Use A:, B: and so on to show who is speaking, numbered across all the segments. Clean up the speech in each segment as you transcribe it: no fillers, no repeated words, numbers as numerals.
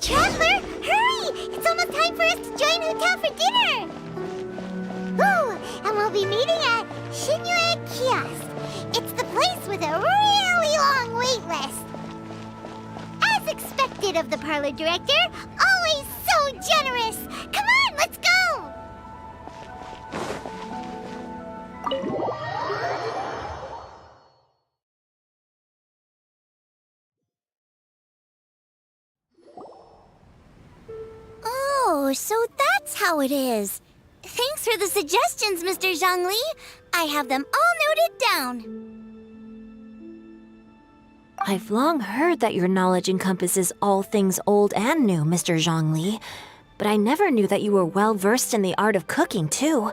A: Traveler, hurry! It's almost time for us to join Hotel for dinner! Ooh, and we'll be meeting at Shinue Kiosk. It's the place with a really long wait list. As expected of the parlor director, always so generous! Come on, let's go! Oh, so that's how it is. Thanks for the suggestions, Mr. Zhongli. I have them all noted down.
B: I've long heard that your knowledge encompasses all things old and new, Mr. Zhongli, but I never knew that you were well versed in the art of cooking, too.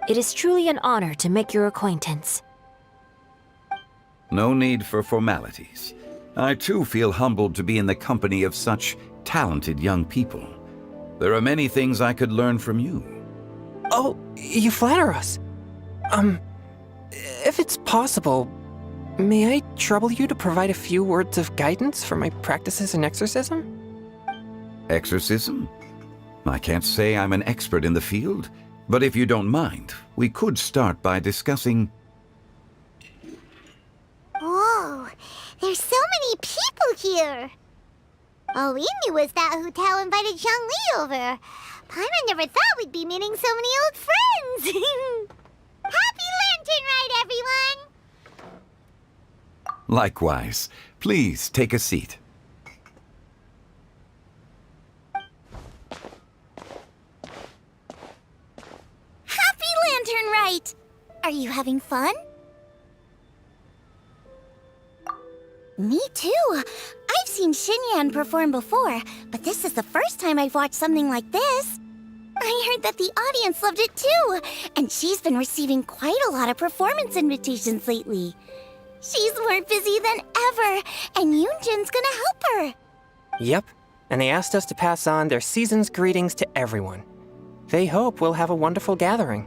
B: It is truly an honor to make your acquaintance.
C: No need for formalities. I too feel humbled to be in the company of such talented young people. There are many things I could learn from you.
D: Oh, you flatter us. If it's possible, may I trouble you to provide a few words of guidance for my practices in exorcism?
C: Exorcism? I can't say I'm an expert in the field, but if you don't mind, we could start by discussing...
A: Whoa, there's so many people here. All we knew was that Hotel invited Zhongli over. Paimon never thought we'd be meeting so many old friends. Happy Lantern Ride, everyone!
C: Likewise. Please take a seat.
A: Happy Lantern Ride! Are you having fun? Me too. I've seen Xinyan perform before, but this is the first time I've watched something like this. I heard that the audience loved it too, and she's been receiving quite a lot of performance invitations lately. She's more busy than ever, and Yoonjin's gonna help her.
D: Yep, and they asked us to pass on their season's greetings to everyone. They hope we'll have a wonderful gathering.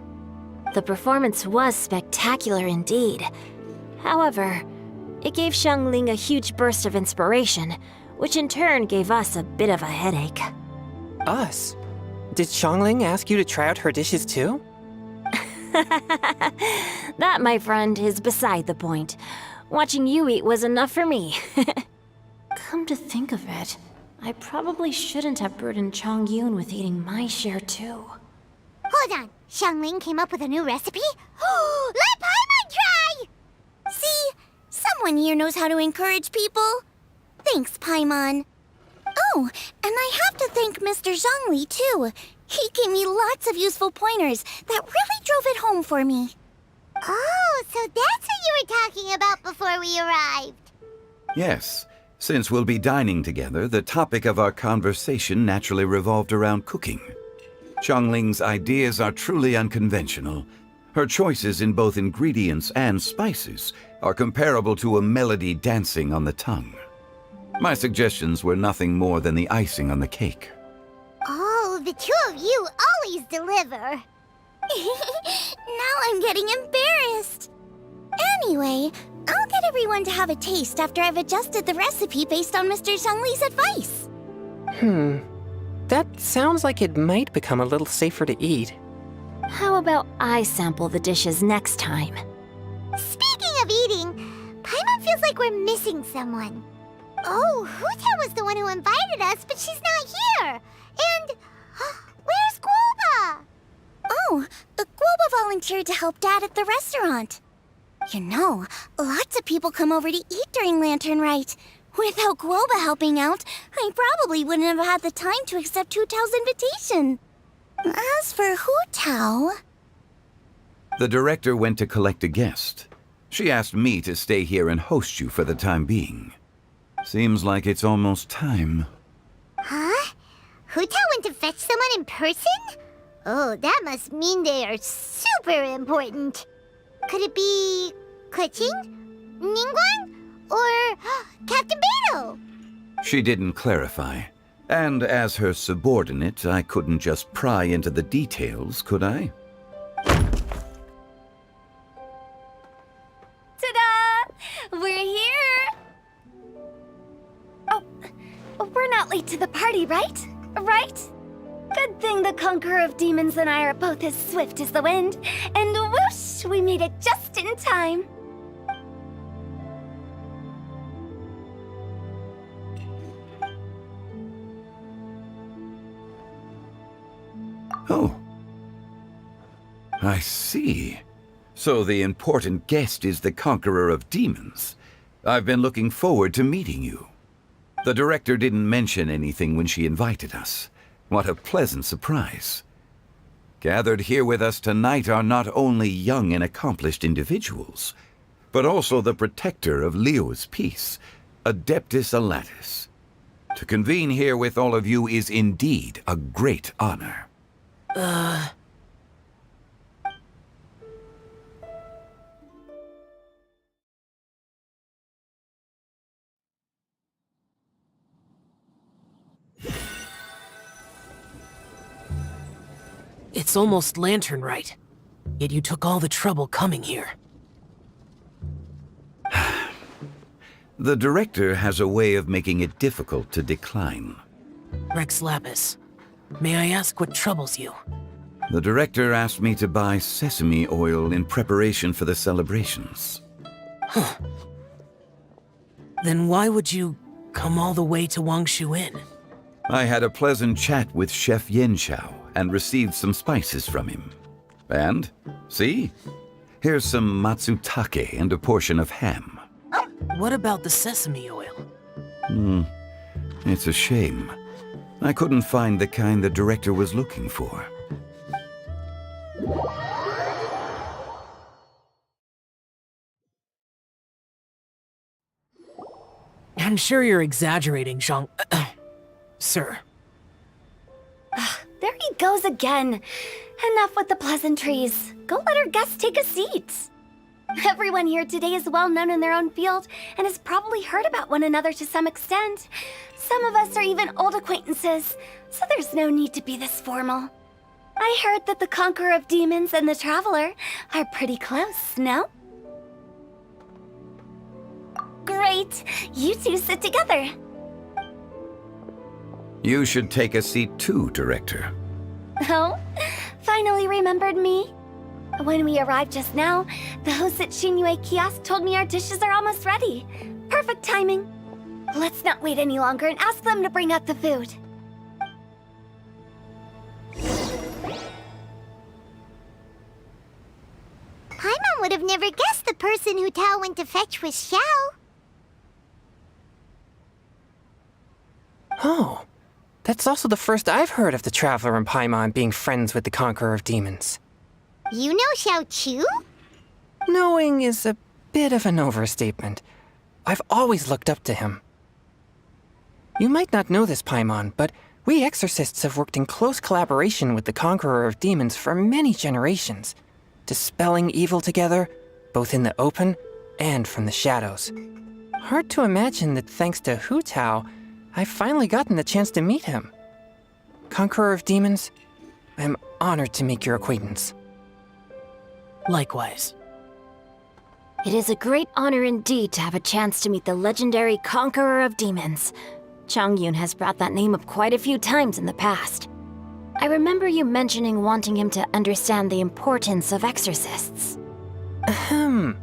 B: The performance was spectacular indeed. However, it gave Xiangling a huge burst of inspiration, which in turn gave us a bit of a headache.
D: Us? Did Xiangling ask you to try out her dishes too?
B: That, my friend, is beside the point. Watching you eat was enough for me. Come to think of it, I probably shouldn't have burdened Chongyun with eating my share too.
A: Hold on, Xiangling came up with a new recipe? Let Paimon try! See? Someone here knows how to encourage people. Thanks, Paimon. Oh, and I have to thank Mr. Zhongli, too. He gave me lots of useful pointers that really drove it home for me. Oh, so that's what you were talking about before we arrived.
C: Yes. Since we'll be dining together, the topic of our conversation naturally revolved around cooking. Xiangling's ideas are truly unconventional. Her choices in both ingredients and spices are comparable to a melody dancing on the tongue. My suggestions were nothing more than the icing on the cake.
A: Oh, the two of you always deliver. Now I'm getting embarrassed. Anyway, I'll get everyone to have a taste after I've adjusted the recipe based on Mr. Zhongli's advice.
D: That sounds like it might become a little safer to eat.
B: How about I sample the dishes next time?
A: Speaking of eating, Paimon feels like we're missing someone. Oh, Huta was the one who invited us, but she's not here. And where's Guoba? Oh, Guoba volunteered to help Dad at the restaurant. You know, lots of people come over to eat during Lantern Rite. Without Guoba helping out, I probably wouldn't have had the time to accept Hu Tao's invitation. As for Hu Tao...
C: The director went to collect a guest. She asked me to stay here and host you for the time being. Seems like it's almost time.
A: Huh? Hu Tao went to fetch someone in person? Oh, that must mean they are super important. Could it be... Keqing? Ningguang? Or Captain Beto?
C: She didn't clarify. And as her subordinate, I couldn't just pry into the details, could I?
B: Ta-da! We're here! Oh, we're not late to the party, right? Right? Good thing the Conqueror of Demons and I are both as swift as the wind. And whoosh, we made it just in time.
C: Oh. I see. So the important guest is the Conqueror of Demons. I've been looking forward to meeting you. The director didn't mention anything when she invited us. What a pleasant surprise. Gathered here with us tonight are not only young and accomplished individuals, but also the protector of Leo's peace, Adeptus Alatus. To convene here with all of you is indeed a great honor.
E: It's almost Lantern Rite, yet you took all the trouble coming here.
C: The director has a way of making it difficult to decline.
E: Rex Lapis, may I ask what troubles you?
C: The director asked me to buy sesame oil in preparation for the celebrations.
E: Then why would you come all the way to Wangshu Inn?
C: I had a pleasant chat with Chef Yanxiao and received some spices from him. And, see? Here's some matsutake and a portion of ham.
E: What about the sesame oil?
C: It's a shame. I couldn't find the kind the director was looking for.
E: I'm sure you're exaggerating, Zhang... Sir.
B: There he goes again. Enough with the pleasantries. Go let our guests take a seat. Everyone here today is well known in their own field and has probably heard about one another to some extent. Some of us are even old acquaintances, so there's no need to be this formal. I heard that the Conqueror of Demons and the Traveler are pretty close, no? Great! You two sit together.
C: You should take a seat too, Director.
B: Oh? Finally remembered me? When we arrived just now, the host at Xinyue Kiosk told me our dishes are almost ready. Perfect timing. Let's not wait any longer and ask them to bring out the food.
A: Paimon would have never guessed the person Hu Tao went to fetch was Xiao.
D: Oh, that's also the first I've heard of the Traveler and Paimon being friends with the Conqueror of Demons.
A: You know Xiao Chu?
D: Knowing is a bit of an overstatement. I've always looked up to him. You might not know this, Paimon, but we exorcists have worked in close collaboration with the Conqueror of Demons for many generations, dispelling evil together, both in the open and from the shadows. Hard to imagine that thanks to Hu Tao, I've finally gotten the chance to meet him. Conqueror of Demons, I'm honored to make your acquaintance.
E: Likewise.
B: It is a great honor indeed to have a chance to meet the legendary Conqueror of Demons. Chongyun has brought that name up quite a few times in the past. I remember you mentioning wanting him to understand the importance of exorcists.
D: Ahem.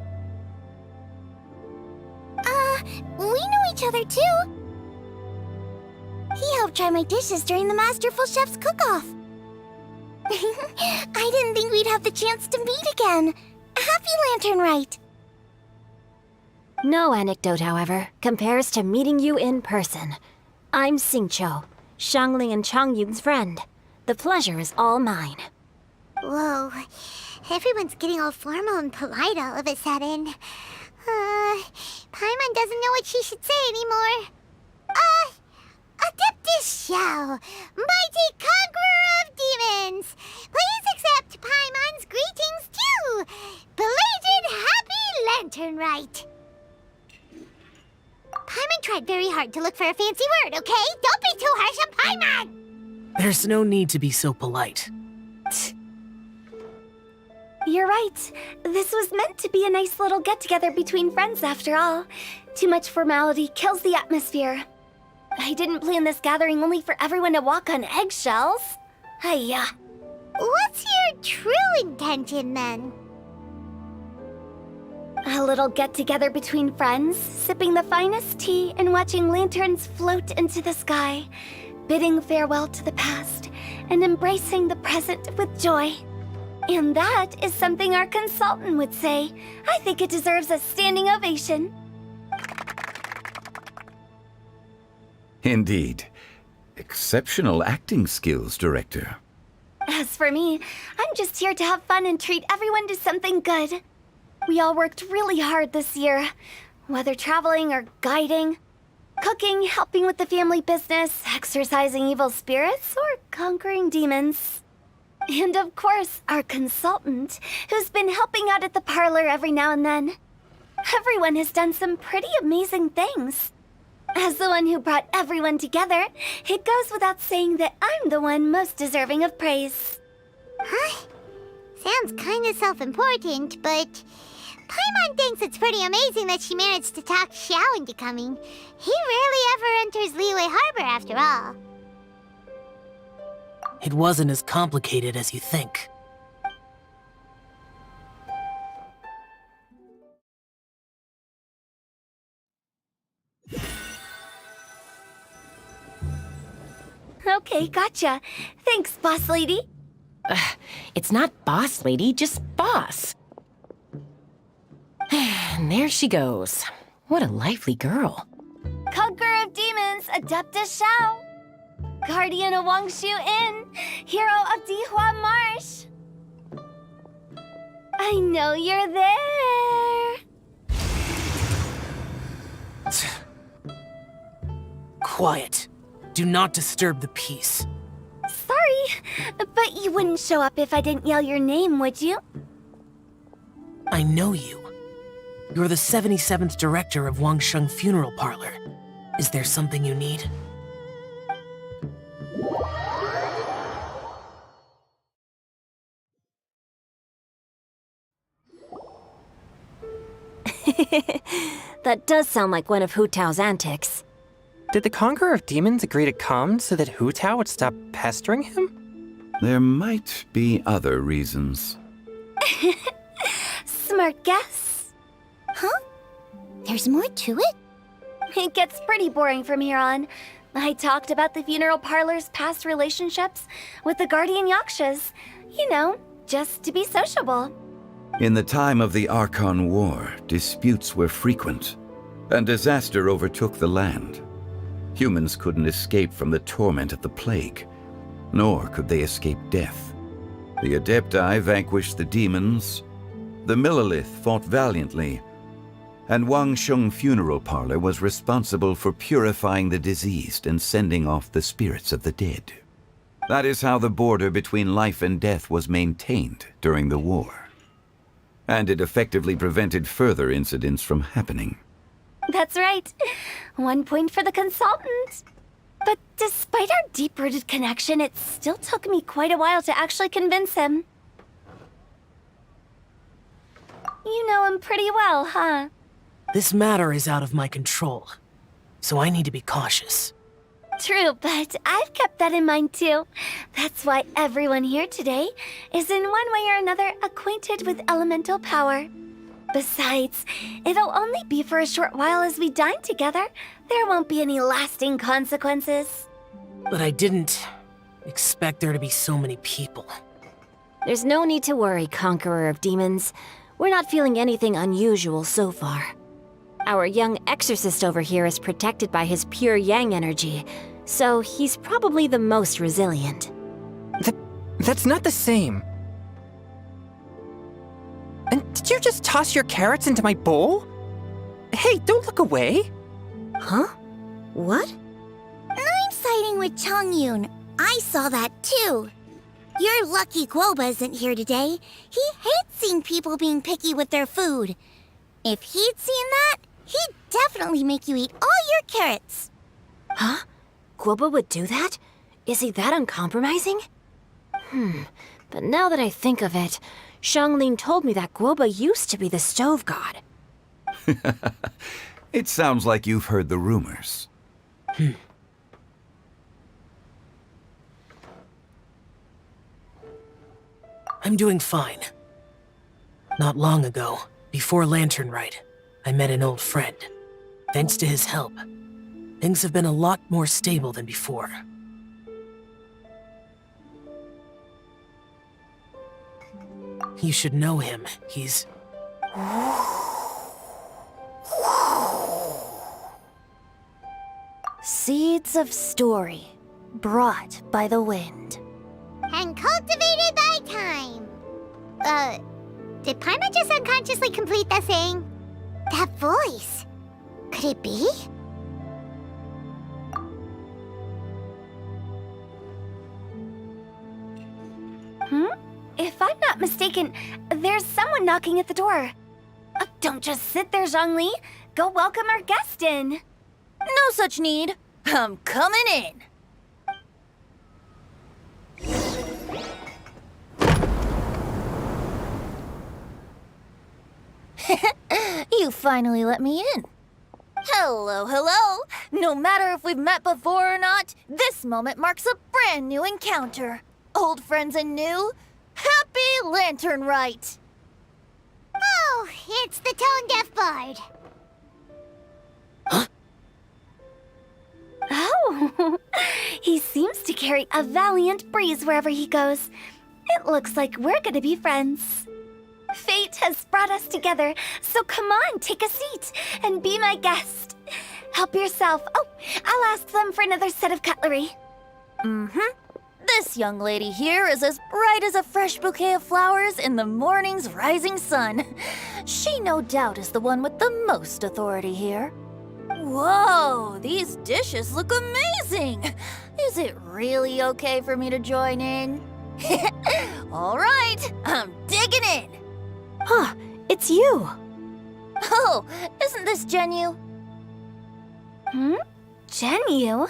A: We know each other too. He helped try my dishes during the Masterful Chef's cook-off. I didn't think we'd have the chance to meet again. Happy Lantern Rite.
B: No anecdote, however, compares to meeting you in person. I'm Xingqiu, Xiangling and Chongyun's friend. The pleasure is all mine.
A: Whoa, everyone's getting all formal and polite all of a sudden. Paimon doesn't know what she should say anymore. Adeptus Xiao, mighty conqueror of demons, please accept Paimon's greetings too. Belated Happy Lantern Rite. Paimon tried very hard to look for a fancy word, okay? Don't be too harsh on Paimon!
E: There's no need to be so polite.
F: You're right. This was meant to be a nice little get-together between friends after all. Too much formality kills the atmosphere. I didn't plan this gathering only for everyone to walk on eggshells. Hiya.
A: What's your true intention then?
F: A little get-together between friends, sipping the finest tea and watching lanterns float into the sky, bidding farewell to the past and embracing the present with joy. And that is something our consultant would say. I think it deserves a standing ovation.
C: Indeed. Exceptional acting skills, Director.
F: As for me, I'm just here to have fun and treat everyone to something good. We all worked really hard this year, whether traveling or guiding, cooking, helping with the family business, exorcising evil spirits, or conquering demons. And of course, our consultant, who's been helping out at the parlor every now and then. Everyone has done some pretty amazing things. As the one who brought everyone together, it goes without saying that I'm the one most deserving of praise.
A: Huh? Sounds kinda self-important, but Paimon thinks it's pretty amazing that she managed to talk Xiao into coming. He rarely ever enters Liyue Harbor after all.
E: It wasn't as complicated as you think.
F: Okay, gotcha. Thanks, boss lady.
G: It's not boss lady, just boss. And there she goes. What a lively girl.
F: Conqueror of demons, Adeptus Xiao. Guardian of Wangshu Inn, hero of Dihua Marsh. I know you're there.
E: Quiet. Do not disturb the peace.
F: Sorry, but you wouldn't show up if I didn't yell your name, would you?
E: I know you. You're the 77th director of Wangsheng Funeral Parlor. Is there something you need?
B: That does sound like one of Hu Tao's antics.
D: Did the Conqueror of Demons agree to come so that Hu Tao would stop pestering him?
C: There might be other reasons.
F: Smart guess.
A: Huh? There's more to it?
F: It gets pretty boring from here on. I talked about the funeral parlor's past relationships with the guardian yakshas. You know, just to be sociable.
C: In the time of the Archon War, disputes were frequent, and disaster overtook the land. Humans couldn't escape from the torment of the plague, nor could they escape death. The Adepti vanquished the demons, the Millelith fought valiantly, and Wangsheng Funeral Parlor was responsible for purifying the diseased and sending off the spirits of the dead. That is how the border between life and death was maintained during the war. And it effectively prevented further incidents from happening.
F: That's right. 1 point for the consultant. But despite our deep-rooted connection, it still took me quite a while to actually convince him. You know him pretty well, huh?
E: This matter is out of my control, so I need to be cautious.
F: True, but I've kept that in mind too. That's why everyone here today is in one way or another acquainted with elemental power. Besides, it'll only be for a short while as we dine together. There won't be any lasting consequences.
E: But I didn't expect there to be so many people.
B: There's no need to worry, Conqueror of Demons. We're not feeling anything unusual so far. Our young exorcist over here is protected by his pure yang energy, so he's probably the most resilient.
D: That's not the same. And did you just toss your carrots into my bowl? Hey, don't look away.
B: Huh? What?
A: I'm siding with Chongyun. I saw that too. You're lucky Guoba isn't here today. He hates seeing people being picky with their food. If he'd seen that, he'd definitely make you eat all your carrots.
B: Huh? Guoba would do that? Is he that uncompromising? But now that I think of it, Xiangling told me that Guoba used to be the stove god.
C: It sounds like you've heard the rumors.
E: I'm doing fine. Not long ago, before Lantern Rite, I met an old friend. Thanks to his help, things have been a lot more stable than before. You should know him. He's...
B: Seeds of story, brought by the wind.
A: And cultivated by time. Did Paimon just unconsciously complete the saying? That voice. Could it be?
F: If I'm not mistaken, there's someone knocking at the door. Don't just sit there, Zhongli. Go welcome our guest in.
H: No such need. I'm coming in. You finally let me in. Hello, hello. No matter if we've met before or not, this moment marks a brand new encounter. Old friends and new, happy Lantern Rite.
A: Oh, it's the tone-deaf bard.
F: Oh, he seems to carry a valiant breeze wherever he goes. It looks like we're gonna be friends. Fate has brought us together, so come on, take a seat and be my guest. Help yourself. Oh, I'll ask them for another set of cutlery.
H: This young lady here is as bright as a fresh bouquet of flowers in the morning's rising sun. She no doubt is the one with the most authority here. Whoa, these dishes look amazing! Is it really okay for me to join in? All right, I'm digging in!
B: Huh, it's you.
H: Oh, isn't this Genyu?
F: Genyu?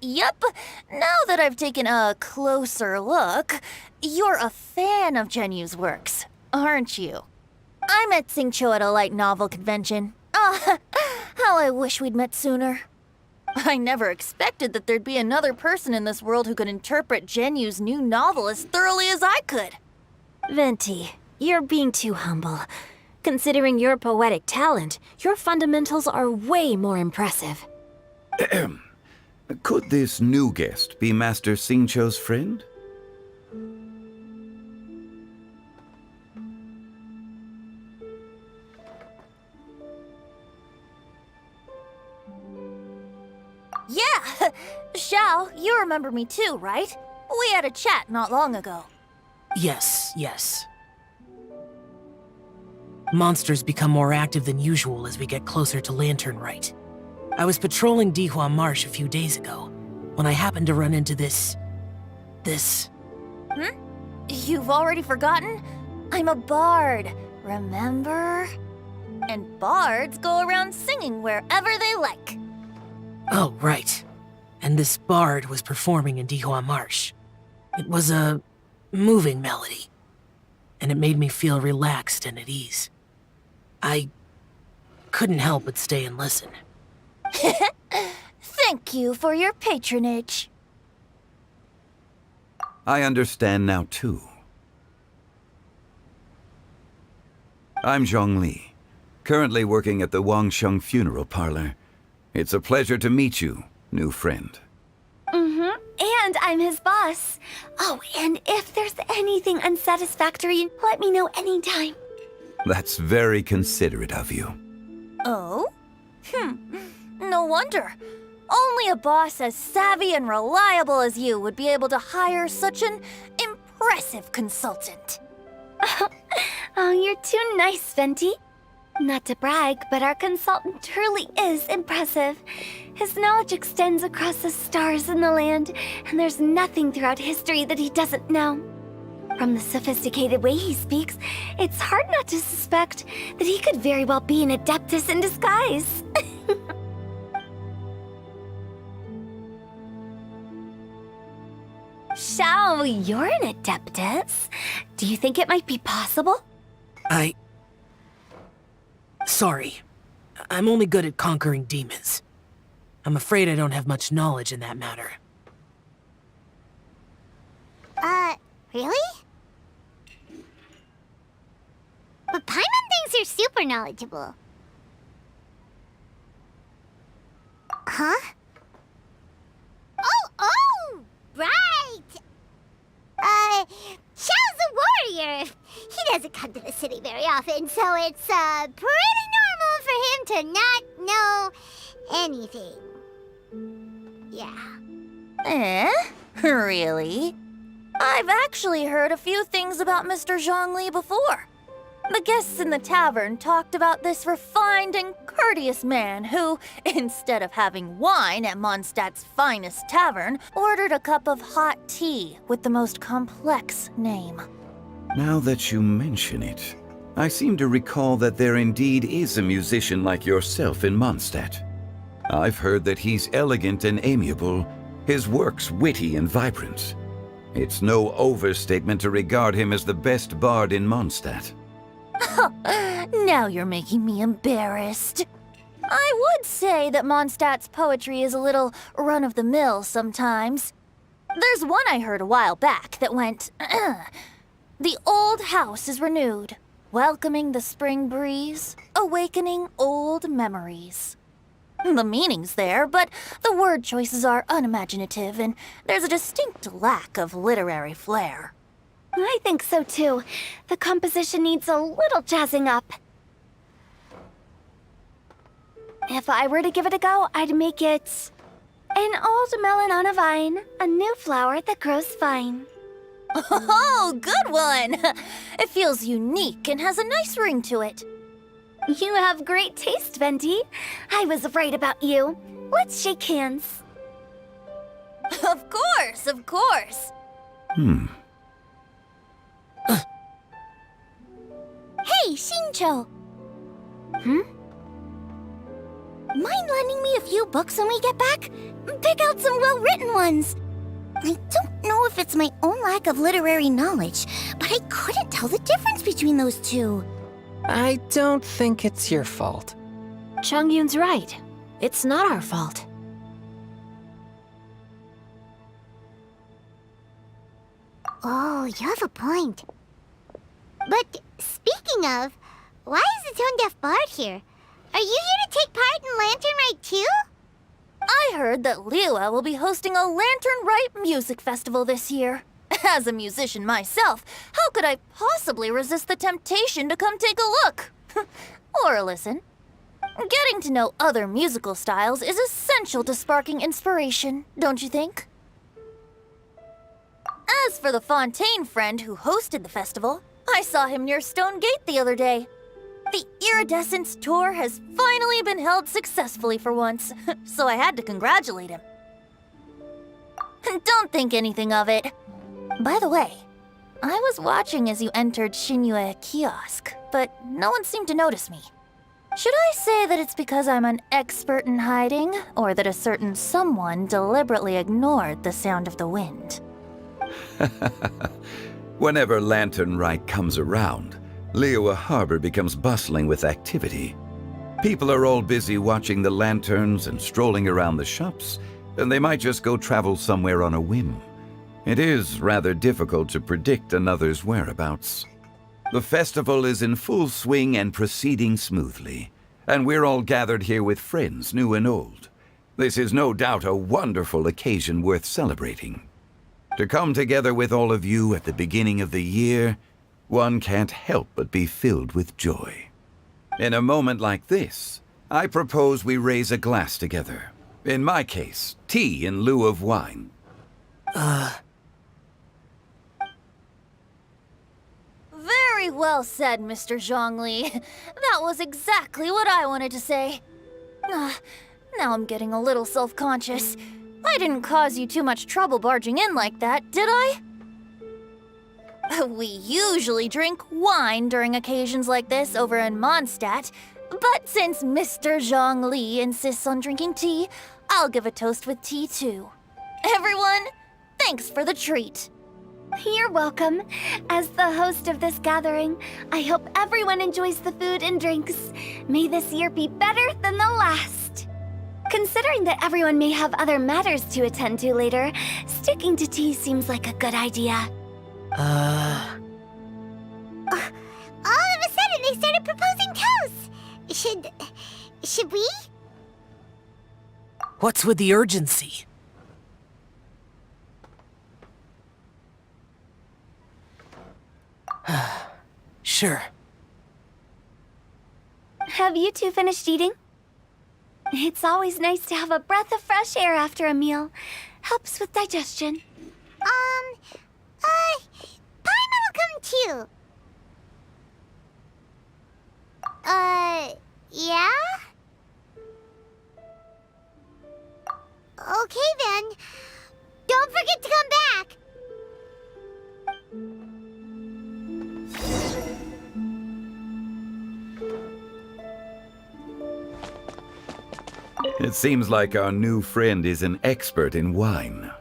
H: Yep. Now that I've taken a closer look, you're a fan of Genyu's works, aren't you? I met Xingqiu at a light novel convention. Ah, how I wish we'd met sooner. I never expected that there'd be another person in this world who could interpret Genyu's new novel as thoroughly as I could.
B: Venti, you're being too humble. Considering your poetic talent, your fundamentals are way more impressive.
C: Could this new guest be Master Xingqiu's friend?
H: Yeah! Xiao, you remember me too, right? We had a chat not long ago.
E: Yes. Monsters become more active than usual as we get closer to Lantern Rite. I was patrolling Dihua Marsh a few days ago, when I happened to run into this...
H: You've already forgotten? I'm a bard, remember? And bards go around singing wherever they like.
E: Oh, right. And this bard was performing in Dihua Marsh. It was a moving melody, and it made me feel relaxed and at ease. I couldn't help but stay and listen.
H: Thank you for your patronage.
C: I understand now, too. I'm Zhongli, currently working at the Wangsheng Funeral Parlor. It's a pleasure to meet you, new friend.
F: And I'm his boss. Oh, and if there's anything unsatisfactory, let me know anytime.
C: That's very considerate of you.
H: Oh? No wonder. Only a boss as savvy and reliable as you would be able to hire such an impressive consultant.
F: Oh, you're too nice, Venti. Not to brag, but our consultant truly is impressive. His knowledge extends across the stars and the land, and there's nothing throughout history that he doesn't know. From the sophisticated way he speaks, it's hard not to suspect that he could very well be an adeptus in disguise. Xiao, you're an adeptus. Do you think it might be possible?
E: Sorry. I'm only good at conquering demons. I'm afraid I don't have much knowledge in that matter.
A: Really? But Paimon thinks you're super knowledgeable. Huh? Oh, right! Xiao's a warrior. He doesn't come to the city very often, so it's, pretty normal for him to not know anything. Yeah.
H: Really? I've actually heard a few things about Mr. Zhongli before. The guests in the tavern talked about this refined and courteous man who, instead of having wine at Mondstadt's finest tavern, ordered a cup of hot tea with the most complex name.
C: Now that you mention it, I seem to recall that there indeed is a musician like yourself in Mondstadt. I've heard that he's elegant and amiable, his works witty and vibrant. It's no overstatement to regard him as the best bard in Mondstadt.
H: Now you're making me embarrassed. I would say that Mondstadt's poetry is a little run-of-the-mill sometimes. There's one I heard a while back that went, The old house is renewed, welcoming the spring breeze, awakening old memories. The meaning's there, but the word choices are unimaginative, and there's a distinct lack of literary flair.
F: I think so too. The composition needs a little jazzing up. If I were to give it a go, I'd make it an old melon on a vine, a new flower that grows fine.
H: Oh, good one! It feels unique and has a nice ring to it.
F: You have great taste, Venti. I was right about you. Let's shake hands.
H: Of course, of course.
A: Hey, Xingqiu! Mind lending me a few books when we get back? Pick out some well-written ones. I don't know if it's my own lack of literary knowledge, but I couldn't tell the difference between those two.
D: I don't think it's your fault.
B: Chongyun's right. It's not our fault.
A: Oh, you have a point. But speaking of, why is the tone-deaf bard here? Are you here to take part in Lantern Rite too?
H: I heard that Liua will be hosting a Lantern Rite music festival this year. As a musician myself, how could I possibly resist the temptation to come take a look? Or listen. Getting to know other musical styles is essential to sparking inspiration, don't you think? As for the Fontaine friend who hosted the festival, I saw him near Stone Gate the other day. The Iridescence tour has finally been held successfully for once, so I had to congratulate him. Don't think anything of it. By the way, I was watching as you entered Xinyue Kiosk, but no one seemed to notice me. Should I say that it's because I'm an expert in hiding, or that a certain someone deliberately ignored the sound of the wind?
C: Whenever Lantern Rite comes around, Liyue Harbor becomes bustling with activity. People are all busy watching the lanterns and strolling around the shops, and they might just go travel somewhere on a whim. It is rather difficult to predict another's whereabouts. The festival is in full swing and proceeding smoothly, and we're all gathered here with friends, new and old. This is no doubt a wonderful occasion worth celebrating. To come together with all of you at the beginning of the year, one can't help but be filled with joy. In a moment like this, I propose we raise a glass together. In my case, tea in lieu of wine.
H: Very well said, Mr. Zhongli. That was exactly what I wanted to say. Now I'm getting a little self-conscious. I didn't cause you too much trouble barging in like that, did I? We usually drink wine during occasions like this over in Mondstadt, but since Mr. Zhongli insists on drinking tea, I'll give a toast with tea too. Everyone, thanks for the treat.
F: You're welcome. As the host of this gathering, I hope everyone enjoys the food and drinks. May this year be better than the last. Considering that everyone may have other matters to attend to later, sticking to tea seems like a good idea.
A: All of a sudden, they started proposing toasts. Should we?
E: What's with the urgency? Sure.
F: Have you two finished eating? It's always nice to have a breath of fresh air after a meal. Helps with digestion.
A: Paimon will come too. Yeah? Okay then. Don't forget to come back.
C: It seems like our new friend is an expert in wine.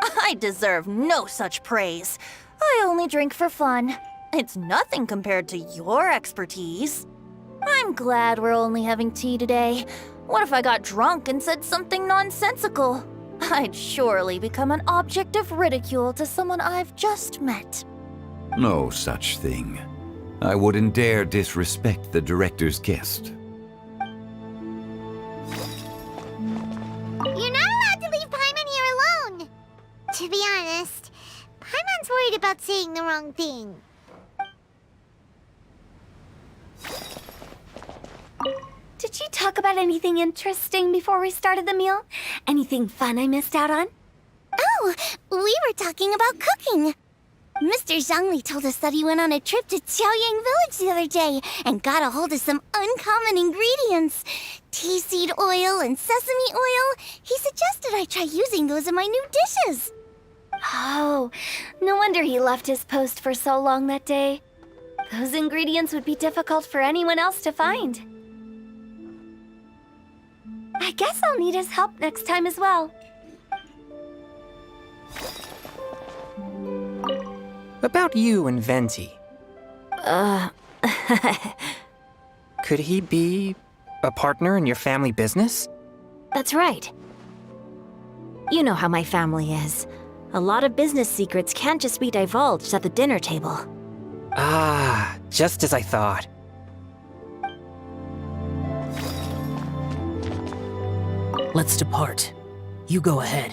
H: I deserve no such praise. I only drink for fun. It's nothing compared to your expertise. I'm glad we're only having tea today. What if I got drunk and said something nonsensical? I'd surely become an object of ridicule to someone I've just met.
C: No such thing. I wouldn't dare disrespect the director's guest.
A: You're not allowed to leave Paimon here alone. To be honest, Paimon's worried about saying the wrong thing.
F: Did you talk about anything interesting before we started the meal? Anything fun I missed out on?
A: Oh, we were talking about cooking. Mr. Zhongli told us that he went on a trip to Qiaoyang Village the other day and got a hold of some uncommon ingredients. Tea seed oil and sesame oil. He suggested I try using those in my new dishes.
F: Oh, no wonder he left his post for so long that day. Those ingredients would be difficult for anyone else to find. I guess I'll need his help next time as well.
D: About you and Venti. Could he be a partner in your family business?
B: That's right. You know how my family is. A lot of business secrets can't just be divulged at the dinner table.
D: Ah, just as I thought.
E: Let's depart. You go ahead.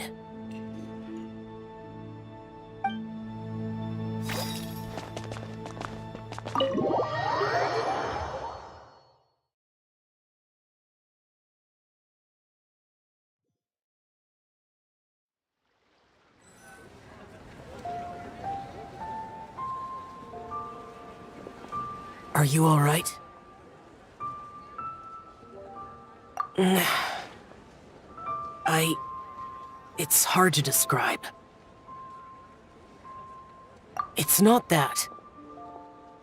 E: Are you all right? It's hard to describe. It's not that.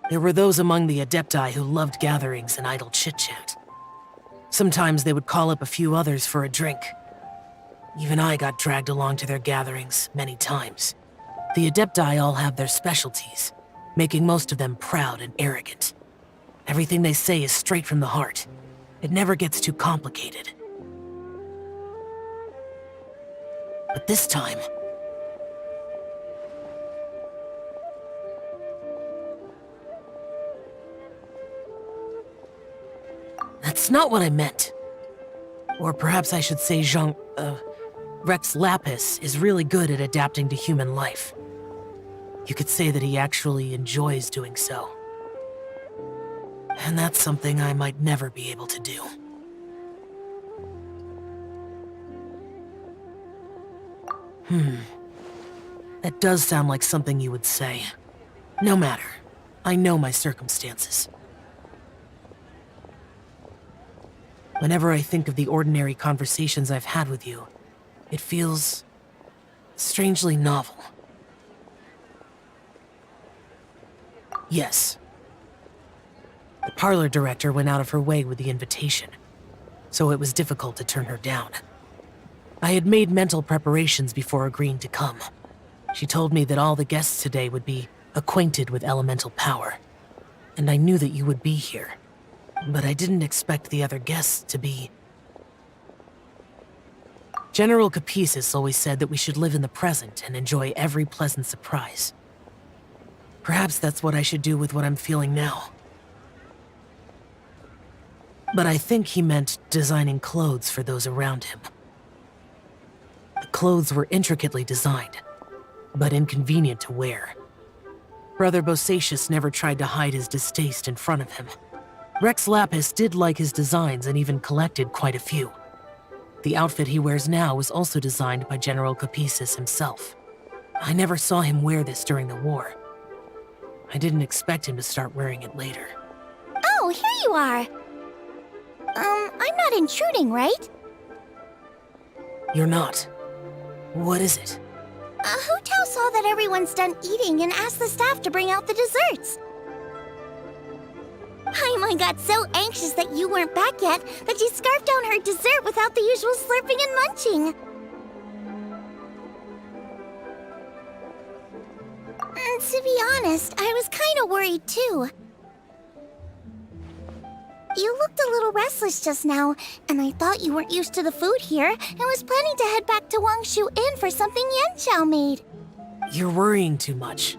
E: There were those among the Adepti who loved gatherings and idle chit-chat. Sometimes they would call up a few others for a drink. Even I got dragged along to their gatherings many times. The Adepti all have their specialties, making most of them proud and arrogant. Everything they say is straight from the heart. It never gets too complicated. But this time... That's not what I meant. Or perhaps I should say Rex Lapis is really good at adapting to human life. You could say that he actually enjoys doing so. And that's something I might never be able to do. That does sound like something you would say. No matter. I know my circumstances. Whenever I think of the ordinary conversations I've had with you, it feels strangely novel. Yes. The parlor director went out of her way with the invitation, so it was difficult to turn her down. I had made mental preparations before agreeing to come. She told me that all the guests today would be acquainted with elemental power, and I knew that you would be here. But I didn't expect the other guests to be... General Capisis always said that we should live in the present and enjoy every pleasant surprise. Perhaps that's what I should do with what I'm feeling now. But I think he meant designing clothes for those around him. The clothes were intricately designed, but inconvenient to wear. Brother Bosacius never tried to hide his distaste in front of him. Rex Lapis did like his designs and even collected quite a few. The outfit he wears now was also designed by General Capisis himself. I never saw him wear this during the war. I didn't expect him to start wearing it later.
A: Oh, here you are. I'm not intruding, right?
E: You're not. What is it?
A: Hu Tao saw that everyone's done eating and asked the staff to bring out the desserts. Paimon got so anxious that you weren't back yet that she scarfed down her dessert without the usual slurping and munching. To be honest, I was kinda worried too. You looked a little restless just now, and I thought you weren't used to the food here and was planning to head back to Wangshu Inn for something Yanxiao made.
E: You're worrying too much.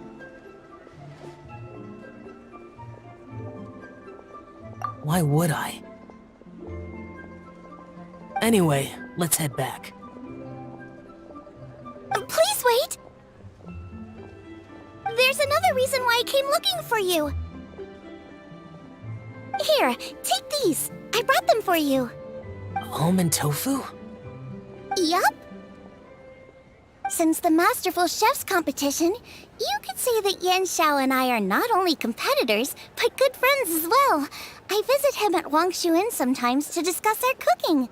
E: Why would I? Anyway, let's head back.
A: Please wait! There's another reason why I came looking for you. Here, take these. I brought them for you.
E: Almond tofu?
A: Yup. Since the Masterful Chef's competition, you could say that Yanxiao and I are not only competitors, but good friends as well. I visit him at Wangshu Inn sometimes to discuss our cooking.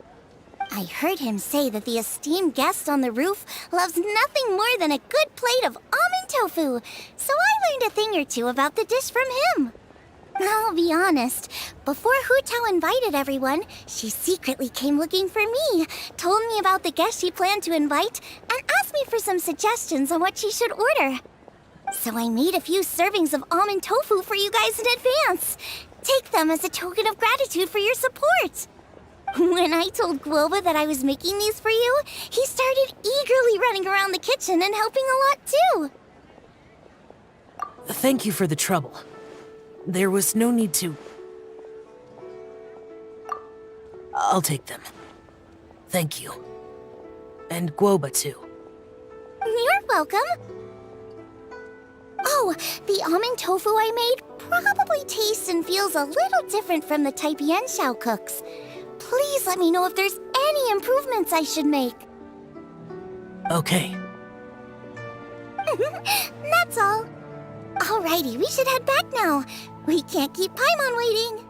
A: I heard him say that the esteemed guest on the roof loves nothing more than a good plate of almond tofu, so I learned a thing or two about the dish from him. I'll be honest, before Hu Tao invited everyone, she secretly came looking for me, told me about the guests she planned to invite, and asked me for some suggestions on what she should order. So I made a few servings of almond tofu for you guys in advance. Take them as a token of gratitude for your support. When I told Guoba that I was making these for you, he started eagerly running around the kitchen and helping a lot too.
E: Thank you for the trouble. There was no need to... I'll take them. Thank you. And Guoba too.
A: You're welcome. Oh, the almond tofu I made probably tastes and feels a little different from the type Yanxiao cooks. Please let me know if there's any improvements I should make.
E: Okay.
A: That's all. Alrighty, we should head back now. We can't keep Paimon waiting.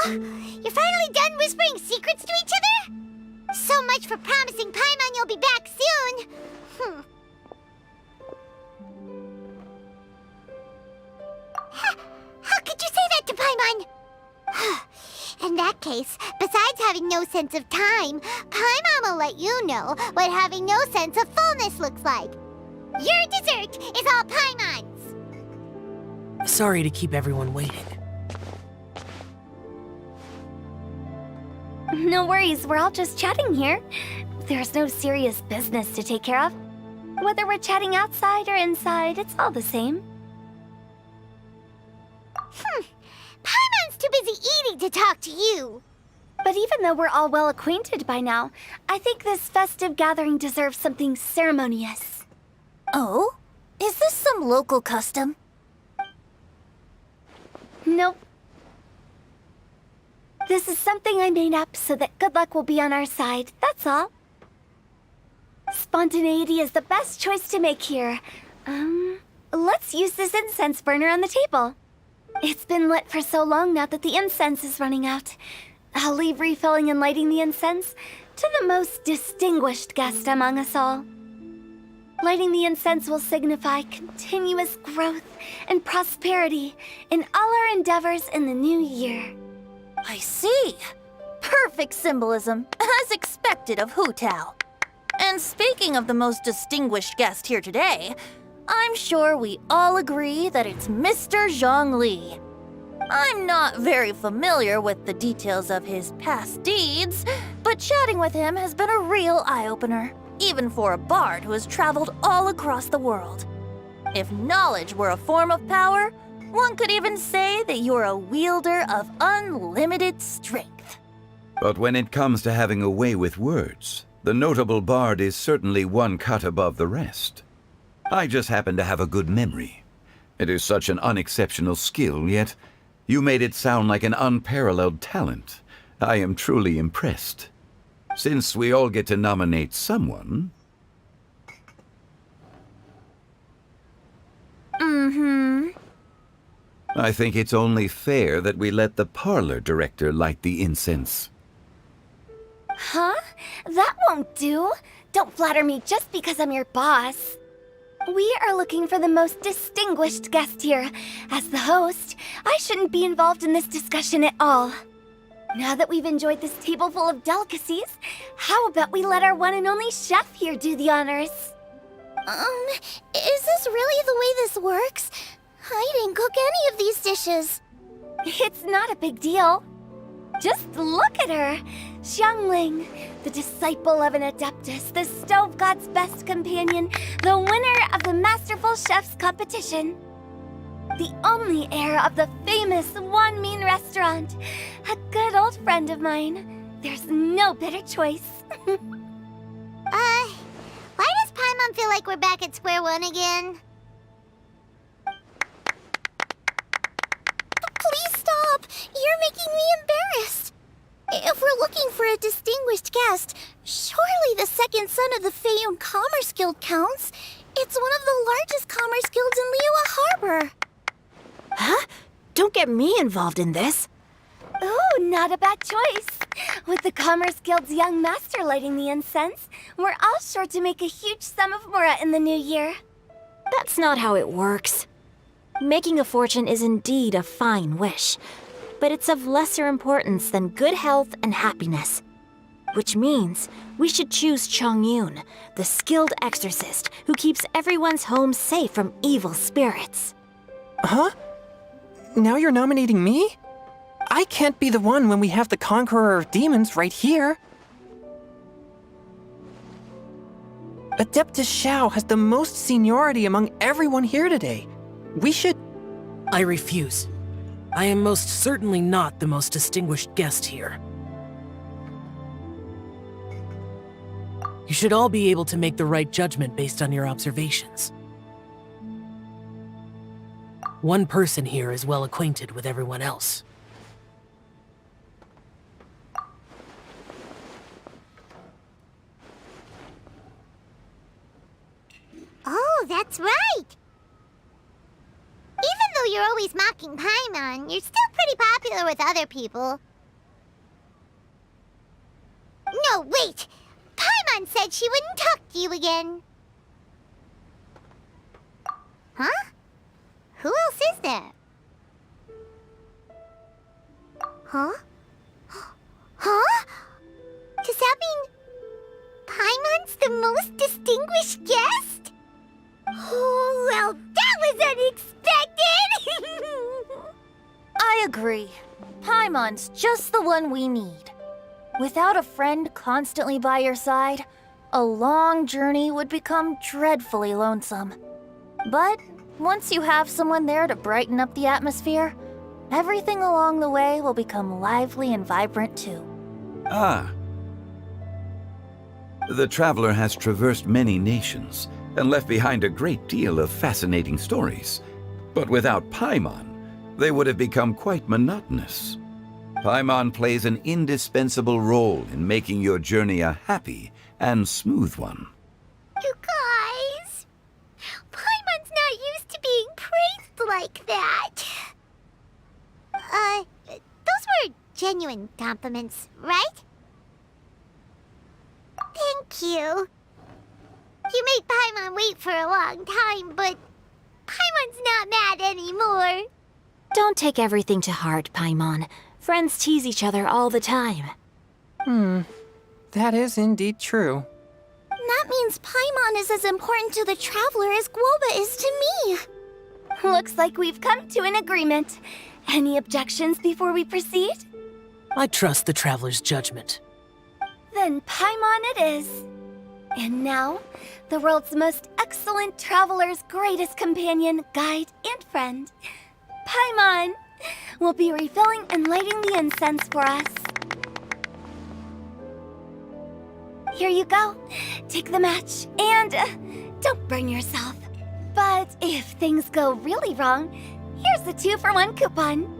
A: You're finally done whispering secrets to each other? So much for promising Paimon you'll be back soon. How could you say that to Paimon? In that case, besides having no sense of time, Paimon will let you know what having no sense of fullness looks like. Your dessert is all Paimon's.
E: Sorry to keep everyone waiting.
F: No worries, we're all just chatting here. There's no serious business to take care of. Whether we're chatting outside or inside, it's all the same.
A: Paimon's too busy eating to talk to you.
F: But even though we're all well acquainted by now, I think this festive gathering deserves something ceremonious.
H: Oh? Is this some local custom?
F: Nope. This is something I made up so that good luck will be on our side, that's all. Spontaneity is the best choice to make here. Let's use this incense burner on the table. It's been lit for so long now that the incense is running out. I'll leave refilling and lighting the incense to the most distinguished guest among us all. Lighting the incense will signify continuous growth and prosperity in all our endeavors in the new year.
H: I see. Perfect symbolism, as expected of Hu Tao. And speaking of the most distinguished guest here today, I'm sure we all agree that it's Mr. Zhongli. I'm not very familiar with the details of his past deeds, but chatting with him has been a real eye-opener, even for a bard who has traveled all across the world. If knowledge were a form of power, one could even say that you're a wielder of unlimited strength.
C: But when it comes to having a way with words, the notable bard is certainly one cut above the rest. I just happen to have a good memory. It is such an unexceptional skill, yet you made it sound like an unparalleled talent. I am truly impressed. Since we all get to nominate someone... I think it's only fair that we let the parlor director light the incense.
F: Huh? That won't do. Don't flatter me just because I'm your boss. We are looking for the most distinguished guest here. As the host, I shouldn't be involved in this discussion at all. Now that we've enjoyed this table full of delicacies, how about we let our one and only chef here do the honors?
A: Is this really the way this works? I didn't cook any of these dishes.
F: It's not a big deal. Just look at her. Xiangling, the disciple of an adeptus, the stove god's best companion, the winner of the Masterful Chef's competition. The only heir of the famous Wan Min restaurant. A good old friend of mine. There's no better choice.
A: Why does Paimon feel like we're back at square one again? Please stop! You're making me embarrassed. If we're looking for a distinguished guest, surely the second son of the Feiyun Commerce Guild counts. It's one of the largest commerce guilds in Liyue Harbor.
B: Huh? Don't get me involved in this.
F: Ooh, not a bad choice. With the Commerce Guild's young master lighting the incense, we're all sure to make a huge sum of mora in the new year.
B: That's not how it works. Making a fortune is indeed a fine wish, but it's of lesser importance than good health and happiness. Which means we should choose Chongyun, the skilled exorcist who keeps everyone's home safe from evil spirits.
D: Huh? Now you're nominating me? I can't be the one when we have the Conqueror of Demons right here. Adeptus Xiao has the most seniority among everyone here today. We should...
E: I refuse. I am most certainly not the most distinguished guest here. You should all be able to make the right judgment based on your observations. One person here is well acquainted with everyone else.
A: Oh, that's right! Even though you're always mocking Paimon, you're still pretty popular with other people. No, wait! Paimon said she wouldn't talk to you again. Huh? Who else is there? Huh? Huh? Does that mean Paimon's the most distinguished guest? Oh, well, that was unexpected!
H: I agree. Paimon's just the one we need. Without a friend constantly by your side, a long journey would become dreadfully lonesome. But once you have someone there to brighten up the atmosphere, everything along the way will become lively and vibrant too.
C: Ah. The traveler has traversed many nations and left behind a great deal of fascinating stories. But without Paimon, they would have become quite monotonous. Paimon plays an indispensable role in making your journey a happy and smooth one.
A: You guys, Paimon's not used to being praised like that. Those were genuine compliments, right? Thank you. You made Paimon wait for a long time, but Paimon's not mad anymore.
B: Don't take everything to heart, Paimon. Friends tease each other all the time.
D: That is indeed true.
H: That means Paimon is as important to the traveler as Guoba is to me.
F: Looks like we've come to an agreement. Any objections before we proceed?
E: I trust the traveler's judgment.
F: Then Paimon it is. And now, the world's most excellent traveler's greatest companion, guide, and friend, Paimon, will be refilling and lighting the incense for us. Here you go. Take the match, and don't burn yourself. But if things go really wrong, here's the 2-for-1 coupon.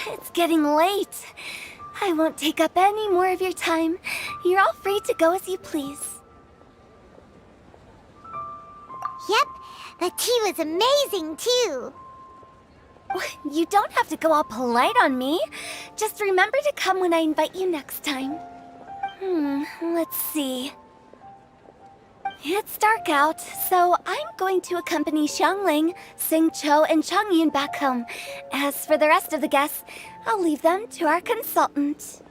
F: It's getting late. I won't take up any more of your time. You're all free to go as you please.
A: Yep, the tea was amazing too.
F: You don't have to go all polite on me. Just remember to come when I invite you next time. Let's see. It's dark out, so I'm going to accompany Xiangling, Xingqiu, and Chongyun back home. As for the rest of the guests, I'll leave them to our consultant.